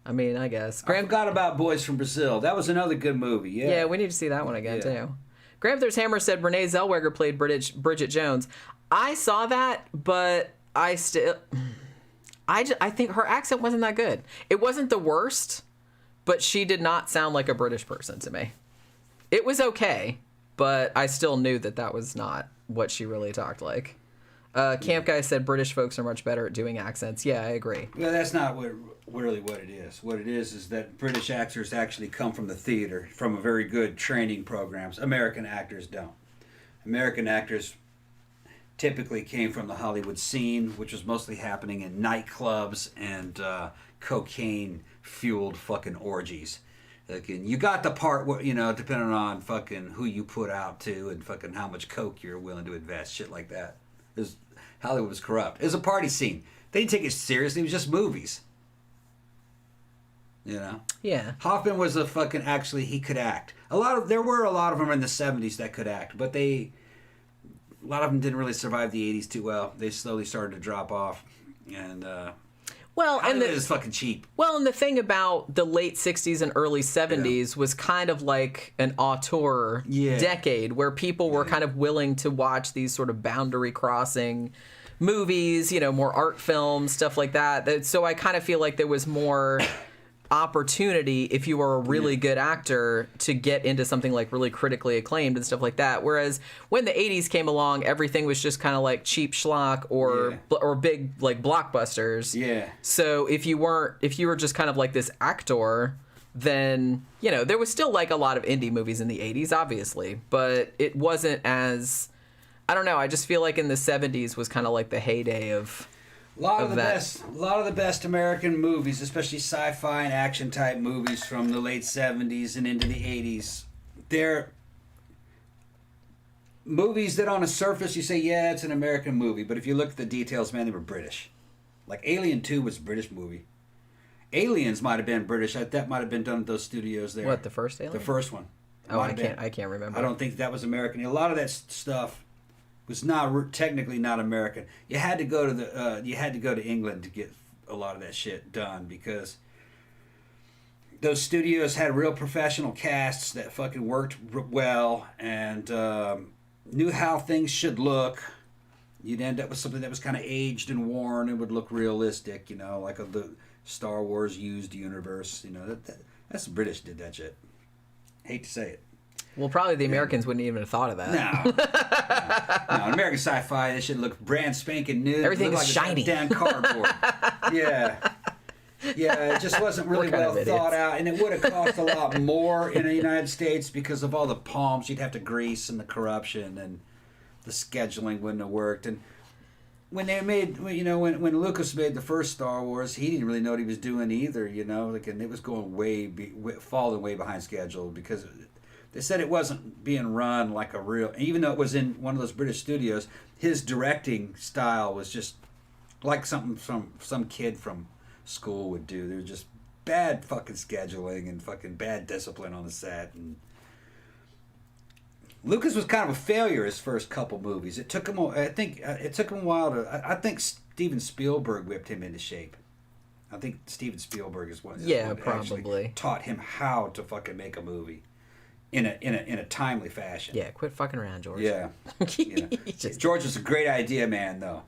I mean, I guess. I forgot about Boys from Brazil. That was another good movie. Yeah. Yeah, we need to see that one again, too. Gramthars Hammer said Renee Zellweger played Bridget Jones. I saw that, but I think her accent wasn't that good. It wasn't the worst, but she did not sound like a British person to me. It was okay, but I still knew that was not what she really talked like. Camp Guy said British folks are much better at doing accents. Yeah, I agree. Well, that's not really what it is. What it is that British actors actually come from the theater, from a very good training programs. American actors don't. American actors typically came from the Hollywood scene, which was mostly happening in nightclubs and cocaine-fueled fucking orgies. Like, and you got the part where, depending on fucking who you put out to and fucking how much coke you're willing to invest, shit like that. Hollywood was corrupt. It was a party scene. They didn't take it seriously. It was just movies. Yeah. Hoffman was he could act. There were a lot of them in the 70s that could act, but a lot of them didn't really survive the 80s too well. They slowly started to drop off. And Well, and Hollywood is fucking cheap. Well, and the thing about the late 60s and early 70s was kind of like an auteur decade where people were kind of willing to watch these sort of boundary crossing movies, you know, more art films, stuff like that. So I kind of feel like there was more opportunity if you were a really good actor to get into something like really critically acclaimed and stuff like that. Whereas when the 80s came along, everything was just kind of like cheap schlock or big like blockbusters. Yeah. So if you were just kind of like this actor, then, you know, there was still like a lot of indie movies in the 80s, obviously, but it wasn't as, I don't know, I just feel like in the 70s was kind of like the heyday of A lot of the best American movies, especially sci-fi and action type movies from the late 70s and into the 80s, they're movies that on a surface you say, yeah, it's an American movie, but if you look at the details, man, they were British. Like Alien 2 was a British movie. Aliens might have been British. That might have been done at those studios there. What, the first Alien? The first one. Oh, I can't remember. I don't think that was American. A lot of that stuff was technically not American. You had to go to England to get a lot of that shit done because those studios had real professional casts that fucking worked well and knew how things should look. You'd end up with something that was kind of aged and worn and would look realistic, you know, like the Star Wars used universe. You know, that's the British did that shit. Hate to say it. Well, probably the Americans wouldn't even have thought of that. No, American sci-fi, this shit look brand spanking new. Everything's like shiny. Damn cardboard. Yeah, it just wasn't really well thought out, and it would have cost a lot more in the United States because of all the palms you'd have to grease and the corruption and the scheduling wouldn't have worked. And when they made, you know, when Lucas made the first Star Wars, he didn't really know what he was doing either, you know, like, and it was going falling way behind schedule because they said it wasn't being run like a real, even though it was in one of those British studios, his directing style was just like something some kid from school would do. There was just bad fucking scheduling and fucking bad discipline on the set. And Lucas was kind of a failure his first couple movies. It took him, it took him a while to. I think Steven Spielberg whipped him into shape. I think Steven Spielberg is one. Yeah, probably probably taught him how to fucking make a movie. In a timely fashion. Yeah, quit fucking around, George. Yeah. George was a great idea man, though.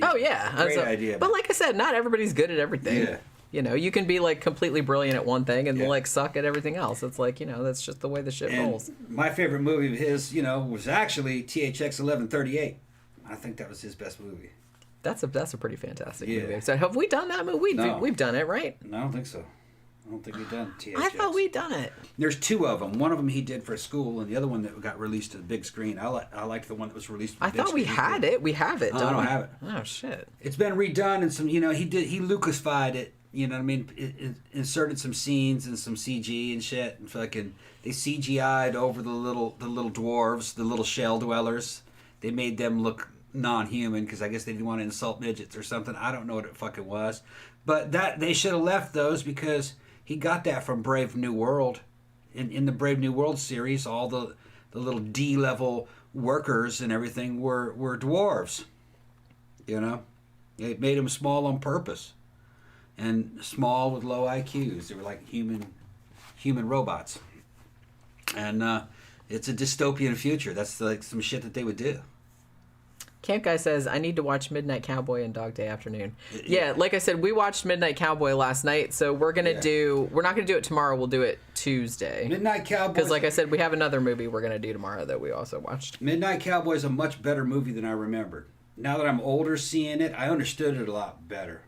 Oh, yeah. Great idea. But like I said, not everybody's good at everything. Yeah. You know, you can be like completely brilliant at one thing and like suck at everything else. It's like, you know, that's just the way the shit rolls. My favorite movie of his, you know, was actually THX 1138. I think that was his best movie. That's a pretty fantastic movie. So have we done that movie? No. We've done it, right? No, I don't think so. I don't think we've done THX. I thought we'd done it. There's two of them. One of them he did for school, and the other one that got released to the big screen. I liked the one that was released to the big screen. I thought we had it. We have it. I don't have it. Oh, shit. It's been redone, and some, you know, he Lucasified it. You know what I mean? It inserted some scenes and some CG and shit, and fucking they CGI'd over the little dwarves, the little shell dwellers. They made them look non-human because I guess they didn't want to insult midgets or something. I don't know what it fucking was, but that they should have left those because he got that from Brave New World. In the Brave New World series, all the little D-level workers and everything were dwarves. You know, it made them small on purpose, and small with low IQs. They were like human robots, and it's a dystopian future. That's like some shit that they would do. Camp Guy says, I need to watch Midnight Cowboy and Dog Day Afternoon. Yeah, like I said, we watched Midnight Cowboy last night, so we're not going to do it tomorrow, we'll do it Tuesday. Midnight Cowboy. Because like I said, we have another movie we're going to do tomorrow that we also watched. Midnight Cowboy is a much better movie than I remembered. Now that I'm older seeing it, I understood it a lot better.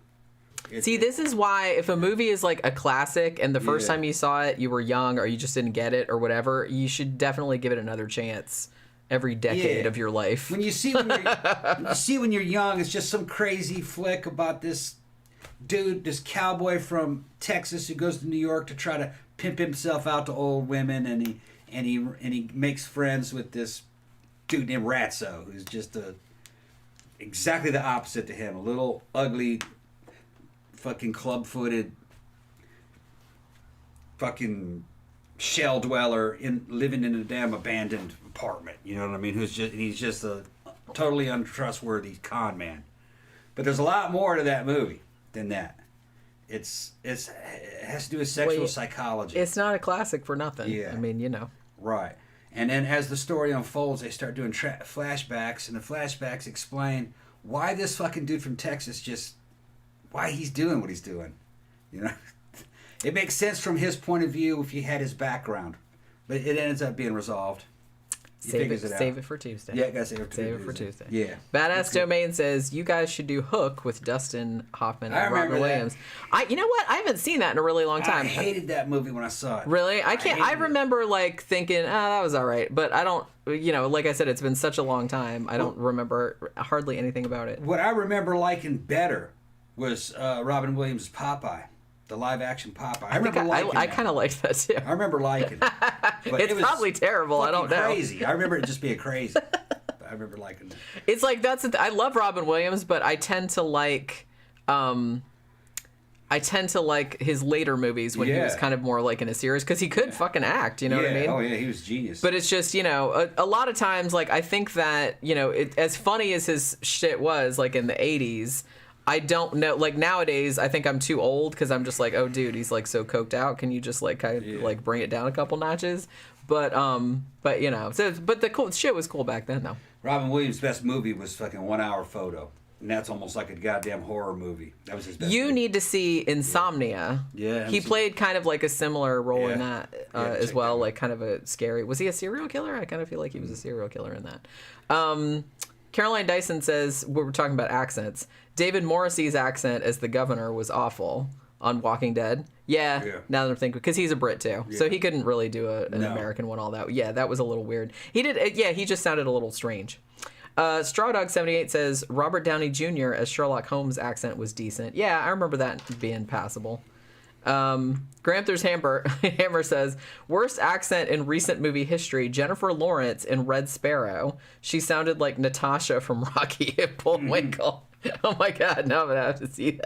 See, this is why if a movie is like a classic and the first time you saw it, you were young or you just didn't get it or whatever, you should definitely give it another chance. Every decade of your life. When you see when you're young, it's just some crazy flick about this dude, this cowboy from Texas who goes to New York to try to pimp himself out to old women, and he makes friends with this dude named Ratso, who's just exactly the opposite to him, a little ugly, fucking club-footed, fucking shell dweller living in a damn abandoned apartment. You know what I mean? He's just a totally untrustworthy con man. But there's a lot more to that movie. than that. It has to do with sexual psychology. It's not a classic for nothing. Yeah. I mean, you know. Right. And then as the story unfolds, they start doing flashbacks, and the flashbacks explain why this fucking dude from Texas why he's doing what he's doing. You know? It makes sense from his point of view if you had his background. But it ends up being resolved. Save it for Tuesday. Yeah, gotta save it for Tuesday. Yeah. Badass Domain says you guys should do Hook with Dustin Hoffman and Robin Williams. You know what? I haven't seen that in a really long time. I hated that movie when I saw it. Really? I remember like thinking, that was all right, but I don't. You know, like I said, it's been such a long time. I don't remember hardly anything about it. What I remember liking better was Robin Williams' Popeye. The live-action Popeye. I kind of liked that too. I remember liking it. But it's probably terrible. I don't know. Crazy. I remember it just being crazy. But I remember liking it. It's like I love Robin Williams, but I tend to like his later movies when he was kind of more like in a series because he could fucking act. You know what I mean? Oh yeah, he was genius. But it's just a lot of times like I think that as funny as his shit was like in the 80s. I don't know. Like nowadays, I think I'm too old because I'm just like, oh, dude, he's like so coked out. Can you just like kind of like bring it down a couple notches? But the shit was cool back then though. Robin Williams' best movie was fucking 1 Hour Photo, and that's almost like a goddamn horror movie. That was his best. You need to see Insomnia. Yeah, he played kind of like a similar role in that as well, like kind of a scary. Was he a serial killer? I kind of feel like he was a serial killer in that. Caroline Dyson says, we were talking about accents. David Morrissey's accent as the governor was awful on Walking Dead. Yeah. Now that I'm thinking, because he's a Brit too. Yeah. So he couldn't really do an American one all that. Yeah, that was a little weird. He did, he just sounded a little strange. Straw Dog 78 says, Robert Downey Jr. as Sherlock Holmes' accent was decent. Yeah, I remember that being passable. Gramthars Hammer says, worst accent in recent movie history, Jennifer Lawrence in Red Sparrow. She sounded like Natasha from Rocky and Bullwinkle. Oh my god, now I'm gonna have to see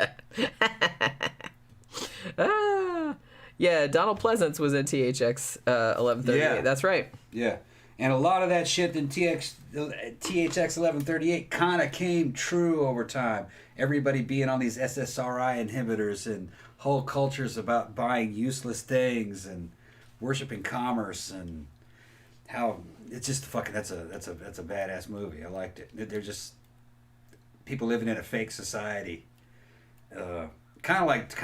that. Yeah, Donald Pleasance was in THX 1138. Yeah. That's right. Yeah. And a lot of that shit in THX 1138 kind of came true over time. Everybody being on these SSRI inhibitors and whole cultures about buying useless things and worshiping commerce and how it's just fucking that's a badass movie. I liked it. They're just people living in a fake society, kind of like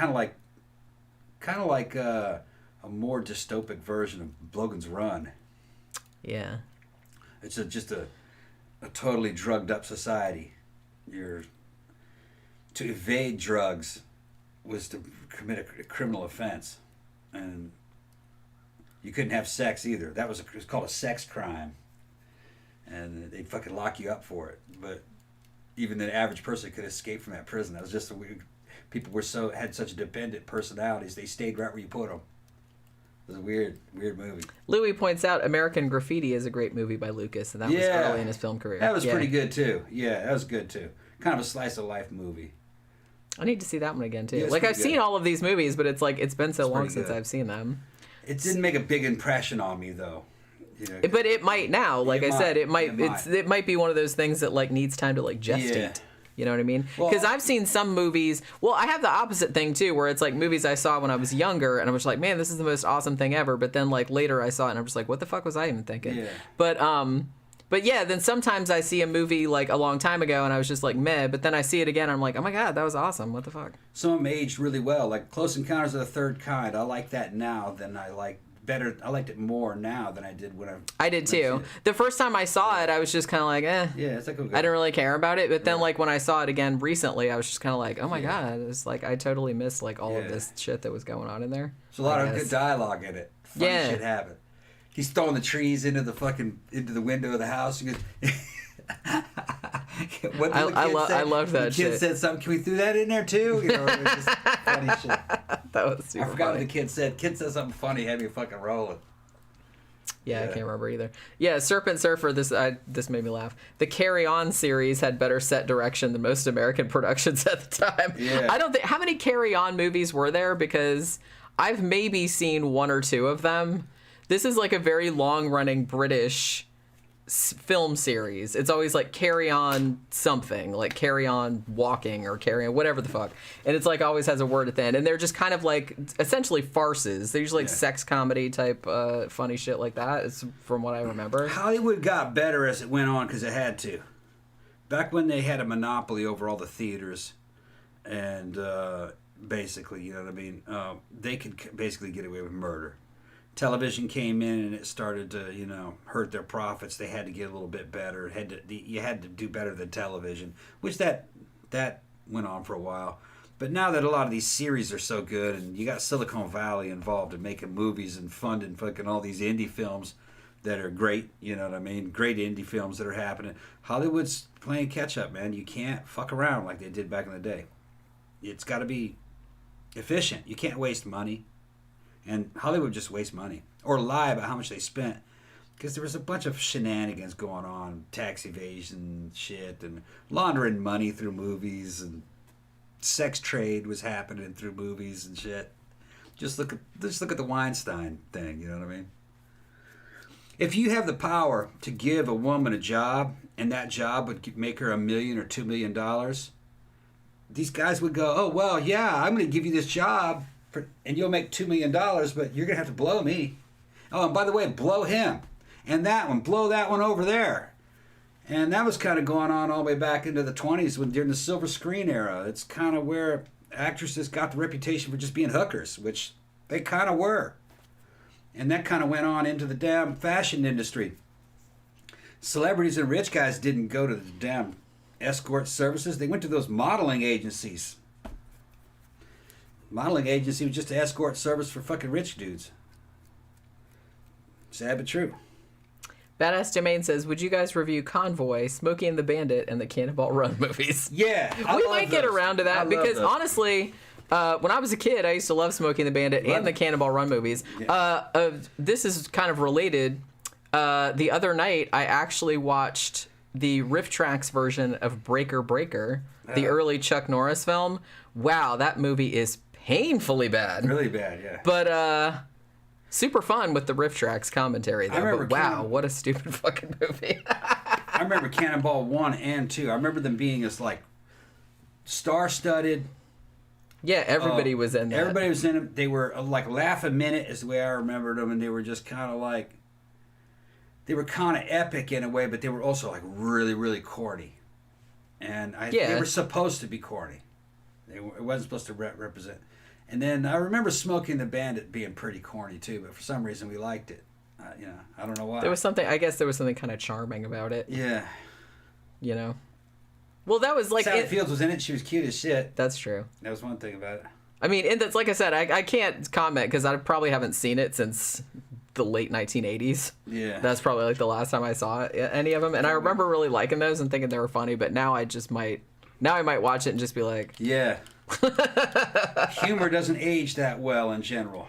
a more dystopic version of Logan's Run. Yeah, it's just a totally drugged up society. To evade drugs was to commit a criminal offense, and you couldn't have sex either. It was called a sex crime, and they'd fucking lock you up for it. But even the average person could escape from that prison. That was just a weird. People had such dependent personalities. They stayed right where you put them. It was a weird movie. Louis points out American Graffiti is a great movie by Lucas, and that was early in his film career. That was pretty good too. Yeah, that was good too. Kind of a slice of life movie. I need to see that one again too. Like I've seen all of these movies, but it's like it's been so long since I've seen them. It didn't make a big impression on me though. But it might now. Like I said, it might be one of those things that like needs time to like gestate. Yeah. You know what I mean? Because I've seen some movies. Well, I have the opposite thing too, where it's like movies I saw when I was younger, and I was like, "Man, this is the most awesome thing ever." But then like later I saw it, and I'm just like, "What the fuck was I even thinking?" Yeah. But yeah, then sometimes I see a movie like a long time ago, and I was just like, "Meh." But then I see it again, and I'm like, "Oh my god, that was awesome! What the fuck?" Some of them aged really well. Like Close Encounters of the Third Kind. I like that now than I like. Better. I liked it more now than I did when I did too. The first time I saw it, I was just kind of like, eh. Yeah, it's like okay. I didn't really care about it. But then, like when I saw it again recently, I was just kind of like, oh my god, it's like I totally missed like all of this shit that was going on in there. There's a lot of good dialogue in it. Funny shit happened. He's throwing the trees into the window of the house. He goes, I love that shit. The kid said something. Can we throw that in there too? You know, it was just funny shit. That was super I forgot funny. what the kid said. Kid said something funny, had me fucking rolling. Yeah, I can't remember either. Yeah, Serpent Surfer, this made me laugh. The Carry On series had better set direction than most American productions at the time. Yeah. I don't think, how many Carry On movies were there? Because I've maybe seen one or two of them. This is like a very long-running British film series. It's always like Carry On something, like Carry On Walking or Carry On whatever the fuck. And it's like always has a word at the end. And they're just kind of like essentially farces. They're usually like sex comedy type funny shit like that. It's from what I remember. Hollywood got better as it went on because it had to. Back when they had a monopoly over all the theaters and basically, you know what I mean, they could basically get away with murder. Television came in and it started to, you know, hurt their profits. They had to get a little bit better. You had to do better than television, which that went on for a while. But now that a lot of these series are so good, and you got Silicon Valley involved in making movies and funding fucking all these indie films that are great, you know what I mean? Great indie films that are happening. Hollywood's playing catch up, man. You can't fuck around like they did back in the day. It's got to be efficient. You can't waste money. And Hollywood just wastes money or lie about how much they spent because there was a bunch of shenanigans going on, tax evasion shit and laundering money through movies, and sex trade was happening through movies and shit. Just look at the Weinstein thing, you know what I mean? If you have the power to give a woman a job and that job would make her $1 million or $2 million, these guys would go, oh, well, yeah, I'm going to give you this job and you'll make $2 million, but you're going to have to blow me. Oh, and by the way, blow him. And that one, blow that one over there. And that was kind of going on all the way back into the 20s during the silver screen era. It's kind of where actresses got the reputation for just being hookers, which they kind of were. And that kind of went on into the damn fashion industry. Celebrities and rich guys didn't go to the damn escort services. They went to those modeling agencies. Modeling agency was just an escort service for fucking rich dudes. Sad but true. Badass Domain says, would you guys review Convoy, Smokey and the Bandit, and the Cannonball Run movies? Yeah. We might get around to that because honestly, when I was a kid, I used to love Smokey and the Bandit and the Cannonball Run movies. Yeah. This is kind of related. The other night, I actually watched the Riff Tracks version of Breaker Breaker, the early Chuck Norris film. Wow, that movie is painfully bad. Really bad, yeah. But super fun with the Riff Tracks commentary there. But wow, what a stupid fucking movie. I remember Cannonball 1 and 2. I remember them being as like star-studded. Yeah, everybody was in that. Everybody was in them. They were like laugh a minute is the way I remembered them, and they were just kind of like, they were kind of epic in a way, but they were also like really, really corny. And they were supposed to be corny. It wasn't supposed to represent. And then I remember Smoking the Bandit being pretty corny too, but for some reason we liked it. You know, I don't know why. I guess there was something kind of charming about it. Yeah. You know? Well, that was like... Sally Fields was in it. She was cute as shit. That's true. That was one thing about it. I mean, and that's like I said, I can't comment because I probably haven't seen it since the late 1980s. Yeah. That's probably like the last time I saw any of them. And I remember really liking those and thinking they were funny, but now I might watch it and just be like... Yeah. Humor doesn't age that well in general.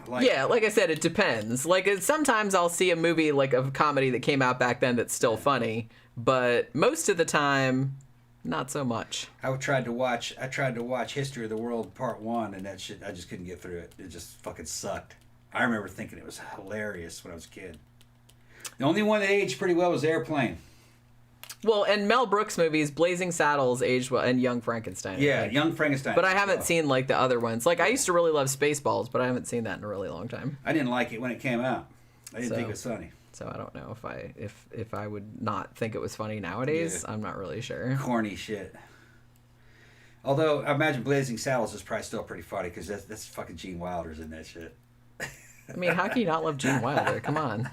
Like I said, it depends. Like sometimes I'll see a movie like a comedy that came out back then that's still funny, but most of the time, not so much. I tried to watch History of the World Part 1, and that shit, I just couldn't get through it. It just fucking sucked. I remember thinking it was hilarious when I was a kid. The only one that aged pretty well was Airplane. Well, and Mel Brooks movies, Blazing Saddles aged well, and Young Frankenstein. Yeah, Young Frankenstein. But I haven't seen like the other ones. Like I used to really love Spaceballs, but I haven't seen that in a really long time. I didn't like it when it came out. I didn't think it was funny. So I don't know if I would not think it was funny nowadays. Yeah. I'm not really sure. Corny shit. Although I imagine Blazing Saddles is probably still pretty funny because that's fucking Gene Wilder's in that shit. I mean, how can you not love Gene Wilder? Come on.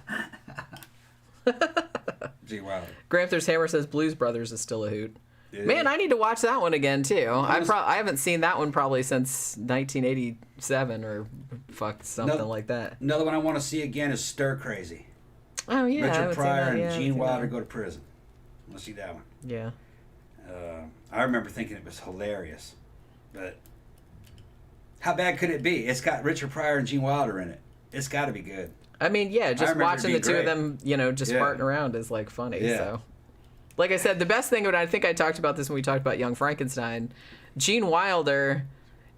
Gene Wilder. Gramthars Hammer says Blues Brothers is still a hoot. Yeah. Man, I need to watch that one again too. I haven't seen that one probably since 1987 or something like that. Another one I want to see again is Stir Crazy. Oh yeah, Richard Pryor and Gene Wilder go to prison. I want to see that one. Yeah. I remember thinking it was hilarious, but how bad could it be? It's got Richard Pryor and Gene Wilder in it. It's got to be good. I mean, yeah, just watching the two of them, just farting around is like funny. Yeah. So, like I said, the best thing, and I think I talked about this when we talked about Young Frankenstein, Gene Wilder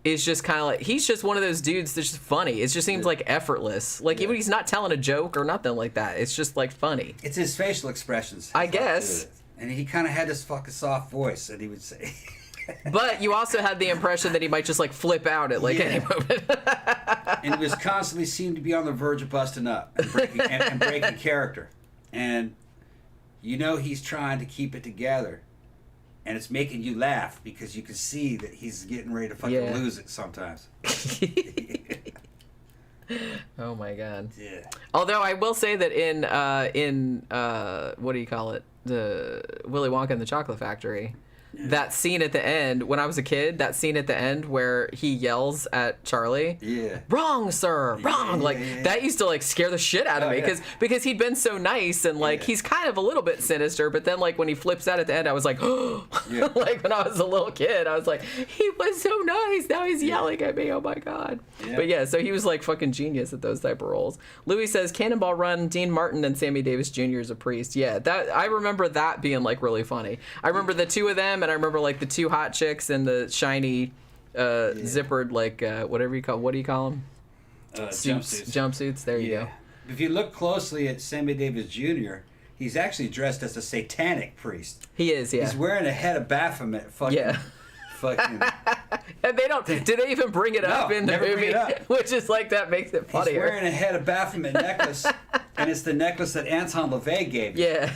is just kind of like, he's just one of those dudes that's just funny. It just seems like effortless. Like even he's not telling a joke or nothing like that. It's just like funny. It's his facial expressions. I guess. And he kind of had this fucking soft voice that he would say. But you also had the impression that he might just like flip out at like any moment. And he was constantly seemed to be on the verge of busting up and breaking character. And you know he's trying to keep it together. And it's making you laugh because you can see that he's getting ready to fucking lose it sometimes. Oh my god. Yeah. Although I will say that in what do you call it? The Willy Wonka and the Chocolate Factory. That scene at the end, when I was a kid, that scene at the end where he yells at Charlie, wrong, sir, wrong, that used to like scare the shit out of me because he'd been so nice and like he's kind of a little bit sinister, but then like when he flips out at the end, I was like, like when I was a little kid, I was like, he was so nice, now he's yelling at me, oh my god. But yeah, so he was like fucking genius at those type of roles. Louis says Cannonball Run, Dean Martin and Sammy Davis Jr. as a priest. Yeah, that I remember that being like really funny. I remember the two of them. And I remember like the two hot chicks and the shiny zippered like what do you call them? Jumpsuits. There you go. If you look closely at Sammy Davis Jr., he's actually dressed as a satanic priest. He is. Yeah. He's wearing a head of Baphomet. Fucking. And they don't. Do they even bring it up in the movie? Which is like that makes it funnier. He's wearing a head of Baphomet necklace, and it's the necklace that Anton LaVey gave him. Yeah.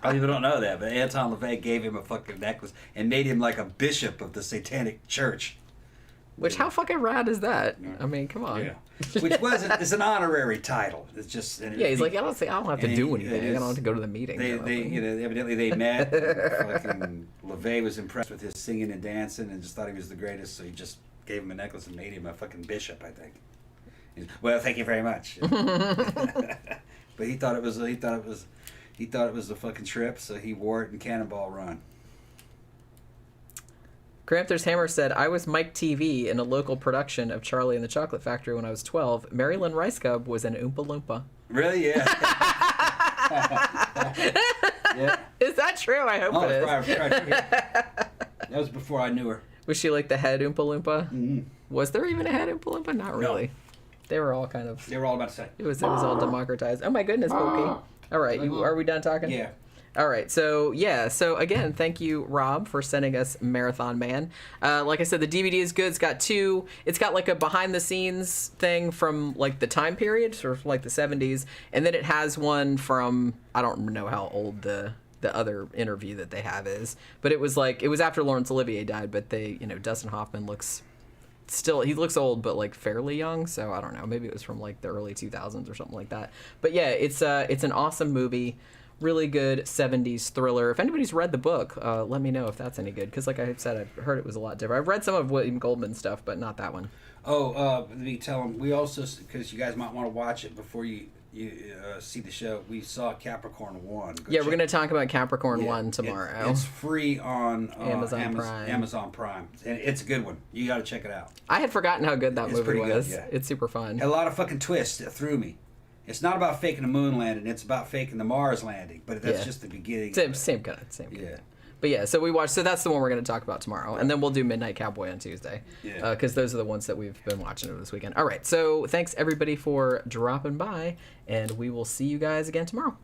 Oh, people don't know that, but Anton LaVey gave him a fucking necklace and made him like a bishop of the Satanic Church. Which, how fucking rad is that? I mean, come on. Yeah. Which it's an honorary title. It's just he's like, I don't have to do anything. I don't have to go to the meeting. Evidently they met. Fucking LaVey was impressed with his singing and dancing and just thought he was the greatest, so he just gave him a necklace and made him a fucking bishop, I think. Well, thank you very much. But he thought it was a fucking trip, so he wore it in Cannonball Run. Gramthars Hammer said, I was Mike TV in a local production of Charlie and the Chocolate Factory when I was 12. Mary Lynn Rice Cub was an Oompa Loompa. Really? Yeah. Yeah. Is that true? I hope it is. That was before I knew her. Was she like the head Oompa Loompa? Mm-hmm. Was there even a head Oompa Loompa? Not really. No. They were all kind of... They were all about to say. It was all democratized. Oh my goodness, Pokey. All right, are we done talking? Yeah. All right, so again, thank you, Rob, for sending us Marathon Man. Like I said, the DVD is good. It's got like a behind the scenes thing from like the time period, sort of like the 70s, and then it has one from, I don't know how old the other interview that they have is, but it was after Laurence Olivier died, but Dustin Hoffman looks old, but like fairly young, so I don't know, maybe it was from like the early 2000s or something like that. But yeah, it's an awesome movie. Really good 70s thriller. If anybody's read the book, let me know if that's any good, because like I said, I've heard it was a lot different. I've read some of William Goldman stuff, but not that one. Let me tell them, we also, because you guys might want to watch it before you see the show, we saw Capricorn 1. We're going to talk about Capricorn 1 tomorrow. It's free on Amazon Prime. And it's a good one. You got to check it out. I had forgotten how good that movie was. Yeah. It's super fun. A lot of fucking twists that threw me. It's not about faking the moon landing. It's about faking the Mars landing. But that's just the beginning. Same kind. Yeah. But yeah, so that's the one we're going to talk about tomorrow. And then we'll do Midnight Cowboy on Tuesday. Yeah. Because those are the ones that we've been watching over this weekend. All right, so thanks everybody for dropping by. And we will see you guys again tomorrow.